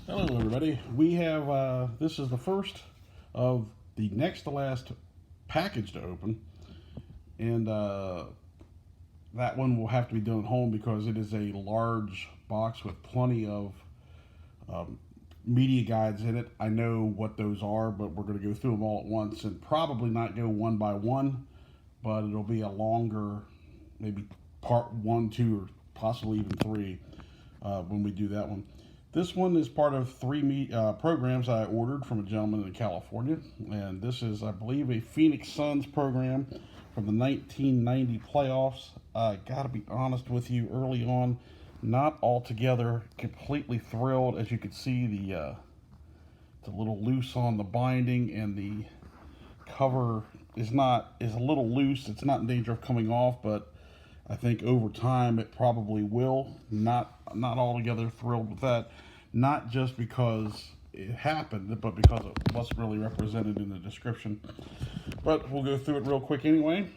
Hello, everybody. We have this is the first of the next to last package to open, and that one will have to be done at home because it is a large box with plenty of um, media guides in it. I know what those are, but we're going to go through them all at once and probably not go one by one, but it'll be a longer, maybe part one, two, or possibly even three when we do that one. This one is part of three programs I ordered from a gentleman in California, and this is, I believe, a Phoenix Suns program from the 1990 playoffs. I gotta be honest with you, early on, not altogether completely thrilled. As you can see, it's a little loose on the binding, and the cover is a little loose. It's not in danger of coming off, but I think over time it probably will. Not altogether thrilled with that. Not just because it happened, but because it wasn't really represented in the description. But we'll go through it real quick anyway.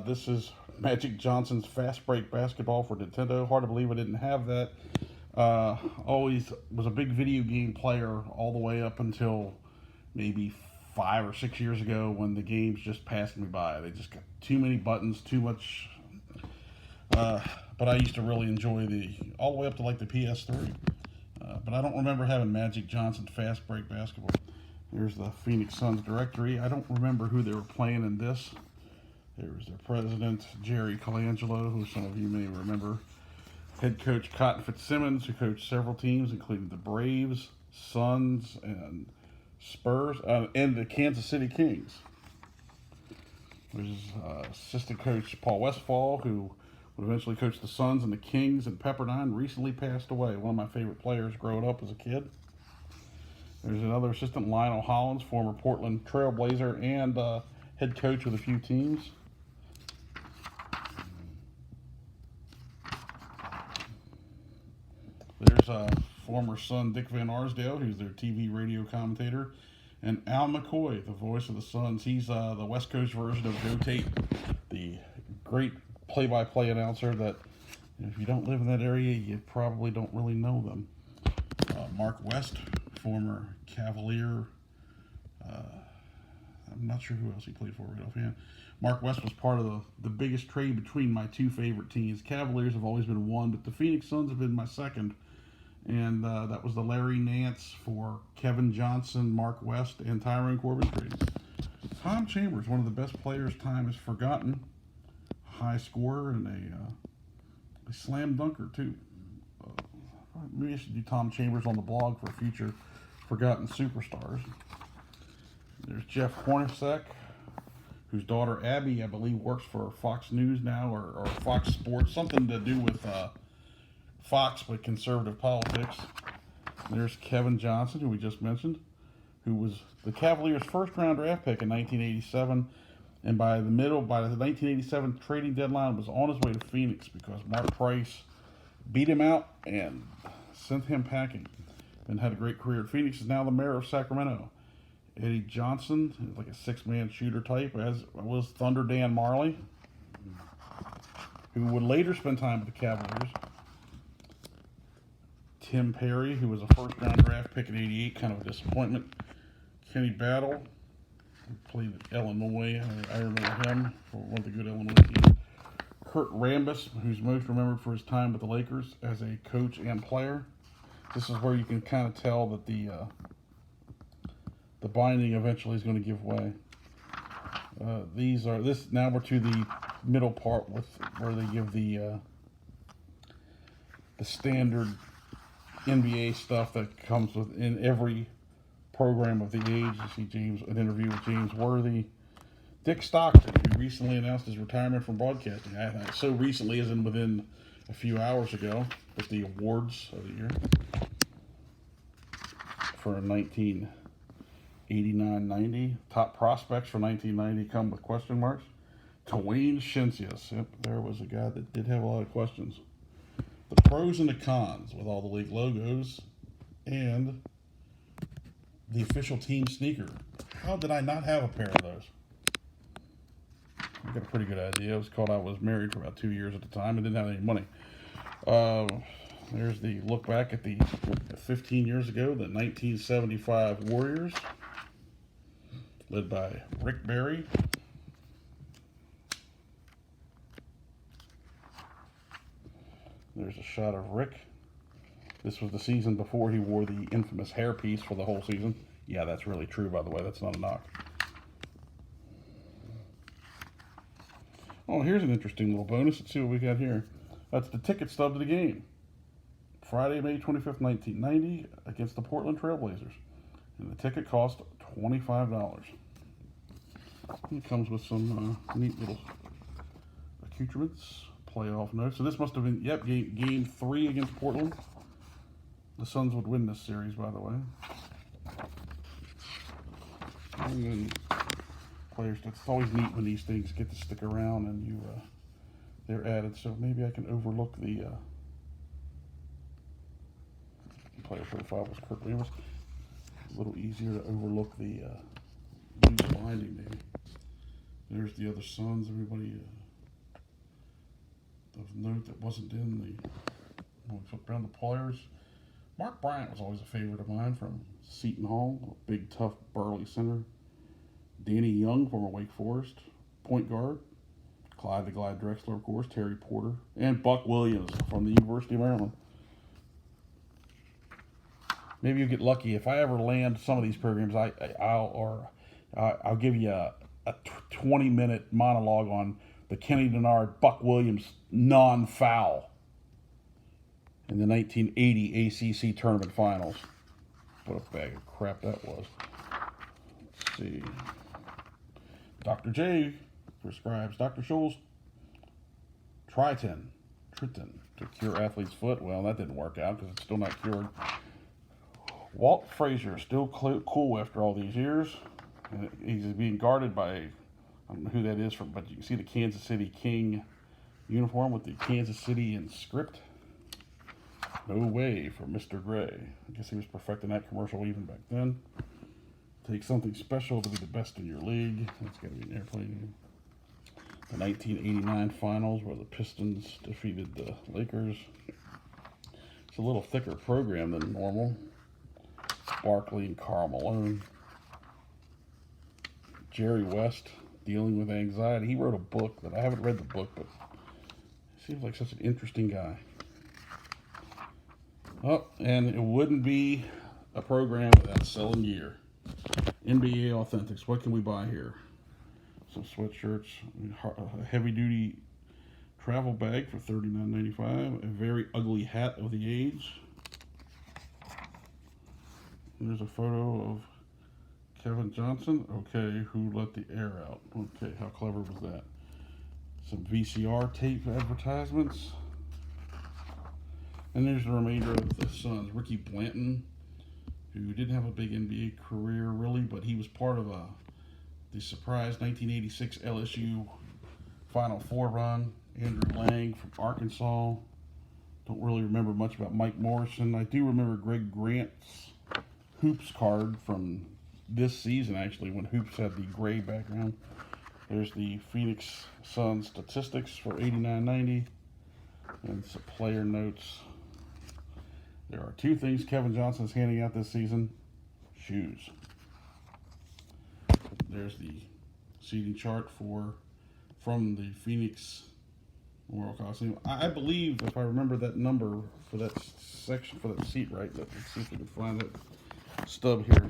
This is Magic Johnson's Fast Break Basketball for Nintendo. Hard to believe I didn't have that. Always was a big video game player all the way up until maybe 5 or 6 years ago when the games just passed me by. They just got too many buttons, too much. But I used to really enjoy all the way up to like the PS3. But I don't remember having Magic Johnson Fast Break Basketball. Here's the Phoenix Suns directory. I don't remember who they were playing in this. There's their president, Jerry Colangelo, who some of you may remember. Head coach Cotton Fitzsimmons, who coached several teams, including the Braves, Suns, and Spurs, and the Kansas City Kings. There's assistant coach Paul Westphal, who would eventually coach the Suns and the Kings, and Pepperdine recently passed away. One of my favorite players growing up as a kid. There's another assistant, Lionel Hollins, former Portland Trailblazer and head coach with a few teams. There's former Sun Dick Van Arsdale, who's their TV radio commentator, and Al McCoy, the voice of the Suns. He's the West Coast version of Joe Tate, the great play-by-play announcer that if you don't live in that area, you probably don't really know them. Mark West, former Cavalier. I'm not sure who else he played for right offhand. Mark West was part of the biggest trade between my two favorite teams. Cavaliers have always been one, but the Phoenix Suns have been my second. And that was the Larry Nance for Kevin Johnson, Mark West, and Tyrone Corbin trade. Tom Chambers, one of the best players time has forgotten. High scorer and a slam dunker too. Maybe I should do Tom Chambers on the blog for future forgotten superstars. There's Jeff Hornacek, whose daughter Abby, I believe, works for Fox News now or Fox Sports, something to do with Fox but conservative politics. There's Kevin Johnson, who we just mentioned, who was the Cavaliers' first-round draft pick in 1987. And by the 1987 trading deadline, was on his way to Phoenix because Mark Price beat him out and sent him packing. And had a great career at Phoenix. Is now the mayor of Sacramento. Eddie Johnson, like a six-man shooter type, as was Thunder Dan Marley, who would later spend time with the Cavaliers. Tim Perry, who was a first-round draft pick in '88, kind of a disappointment. Kenny Battle, who played at Illinois. I remember him for one of the good Illinois teams. Kurt Rambis, who's most remembered for his time with the Lakers as a coach and player. This is where you can kind of tell that the binding eventually is going to give way. Now we're to the middle part where they give the standard NBA stuff that comes in every program of the age. You see an interview with James Worthy. Dick Stockton, who recently announced his retirement from broadcasting. So recently as in within a few hours ago, with the awards of the year for 1989-90. Top prospects for 1990 come with question marks. Dwayne Shinsius. Yep, there was a guy that did have a lot of questions. The pros and the cons with all the league logos and the official team sneaker. How did I not have a pair of those? I got a pretty good idea. It was called I was married for about 2 years at the time and didn't have any money. There's the look back at the 15 years ago, the 1975 Warriors, led by Rick Barry. There's a shot of Rick. This was the season before he wore the infamous hairpiece for the whole season. Yeah, that's really true, by the way. That's not a knock. Oh, here's an interesting little bonus. Let's see what we got here. That's the ticket stub to the game. Friday, May 25th, 1990, against the Portland Trailblazers. And the ticket cost $25. It comes with some neat little accoutrements, playoff notes. So this must have been, yep, game 3 against Portland. The Suns would win this series, by the way. And then players, it's always neat when these things get to stick around and they're added. So maybe I can overlook the player profile was Kurt Rambis. A little easier to overlook the loose binding, maybe. There's the other Suns. Everybody of note that wasn't in the. When we flip down the players, Mark Bryant was always a favorite of mine from Seton Hall, a big, tough, burly center. Danny Young, former Wake Forest, point guard. Clyde the Glide Drexler, of course, Terry Porter, and Buck Williams from the University of Maryland. Maybe you get lucky. If I ever land some of these programs, I'll give you a 20-minute monologue on the Kenny Denard Buck Williams non-foul in the 1980 ACC tournament finals. What a bag of crap that was. Let's see. Dr. J prescribes Dr. Scholl's Triton to cure athlete's foot. Well, that didn't work out because it's still not cured. Walt Frazier, still cool after all these years. He's being guarded by, I don't know who that is, but you can see the Kansas City King uniform with the Kansas City inscript. No way for Mr. Gray. I guess he was perfecting that commercial even back then. Takes something special to be the best in your league. That's got to be an airplane. The 1989 finals where the Pistons defeated the Lakers. It's a little thicker program than normal. Barkley and Karl Malone. Jerry West, dealing with anxiety. He wrote a book that I haven't read the book, but he seems like such an interesting guy. Oh, and it wouldn't be a program without selling gear. NBA Authentics. What can we buy here? Some sweatshirts, a heavy-duty travel bag for $39.95, a very ugly hat of the age. There's a photo of Kevin Johnson. Okay, who let the air out? Okay, how clever was that? Some VCR tape advertisements. And there's the remainder of the Suns. Ricky Blanton, who didn't have a big NBA career really, but he was part of the surprise 1986 LSU Final Four run. Andrew Lang from Arkansas. Don't really remember much about Mike Morrison. I do remember Greg Grant's Hoops card from this season, actually, when Hoops had the gray background. There's the Phoenix Suns statistics for $89.90 and some player notes. There are two things Kevin Johnson's handing out this season: shoes. There's the seating chart from the Phoenix Memorial Coliseum. I believe, if I remember that number for that section, for that seat right, let's see if we can find it. Stub here.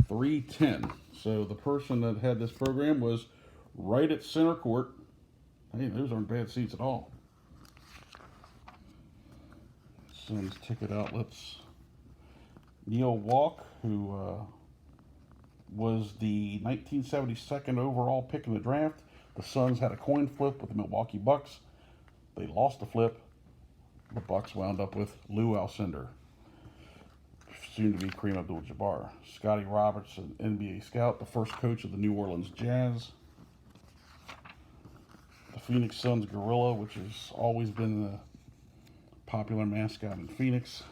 310. So the person that had this program was right at center court. Hey, those aren't bad seats at all. Suns ticket outlets. Neil Walk, who was the 1972nd overall pick in the draft. The Suns had a coin flip with the Milwaukee Bucks. They lost the flip. The Bucks wound up with Lou Alcindor, soon to be Kareem Abdul-Jabbar. Scotty Robertson, NBA scout, the first coach of the New Orleans Jazz. The Phoenix Suns gorilla, which has always been the popular mascot in Phoenix.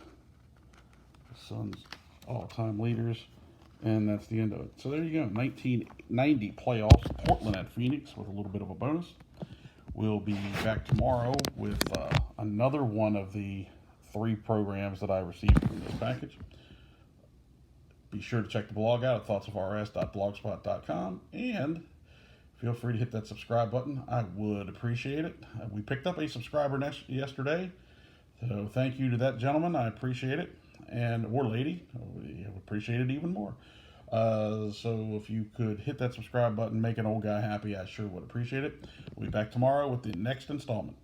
The Suns all-time leaders. And that's the end of it. So there you go. 1990 playoffs. Portland at Phoenix with a little bit of a bonus. We'll be back tomorrow with another one of the 3 programs that I received from this package. Be sure to check the blog out at thoughtsofrs.blogspot.com, and feel free to hit that subscribe button. I would appreciate it. We picked up a subscriber yesterday, so thank you to that gentleman. I appreciate it, or lady. We appreciate it even more. So if you could hit that subscribe button, make an old guy happy, I sure would appreciate it. We'll be back tomorrow with the next installment.